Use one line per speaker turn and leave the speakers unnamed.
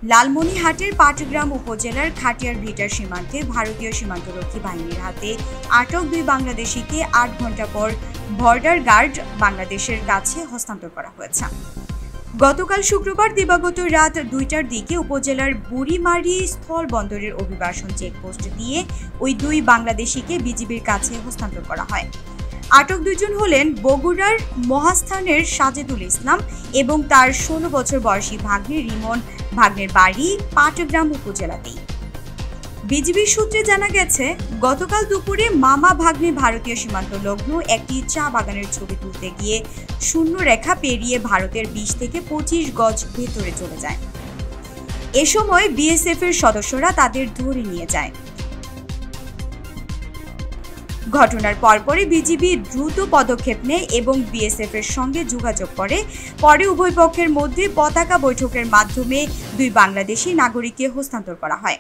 লালমনিরহাটের পাটগ্রাম উপজেলার খাটিয়ার ভিটার সীমান্তে ভারতীয় সীমান্তরক্ষী বাহিনীর হাতে আটক 2 বাংলাদেশিকে 8 ঘণ্টা পর বর্ডার গার্ড বাংলাদেশের কাছে হস্তান্তর করা হয়েছে। গতকাল শুক্রবার দিবাগত রাত 2টার দিকে উপজেলার বুড়িমারি স্থল বন্দরের অভিবাসন চেকপোস্ট দিয়ে ওই 2 বাংলাদেশিকে বিজিবির কাছে হস্তান্তর করা হয়। আটক 2 জন হলেন বগুড়ার মহাস্থানের সাজেদুল ইসলাম এবং তার 16 বছর বয়সী ভাগ্নে রিমন। ভাগ্নের বাড়ি পাটগ্রাম উপজেলাতেই। বিজিবির সূত্রে জানা গেছে, গতকাল দুপুরে মামা ভাগ্নে ভারতীয় সীমান্ত লগ্ন একটি চা বাগানের ছবি তুলতে গিয়ে শূন্য রেখা পেরিয়ে ভারতের 20 থেকে 25 গজ ভেতরে চলে যায়। এ সময় বিএসএফ এর সদস্যরা তাদের ধরে নিয়ে যায়। ঘটনার পরপরই বিজিবি দ্রুত পদক্ষেপ নেয় এবং বিএসএফ এর সঙ্গে যোগাযোগ করে। পরে উভয় পক্ষের মধ্যে পতাকা বৈঠকের মাধ্যমে 2 বাংলাদেশি নাগরিককে হস্তান্তর করা হয়।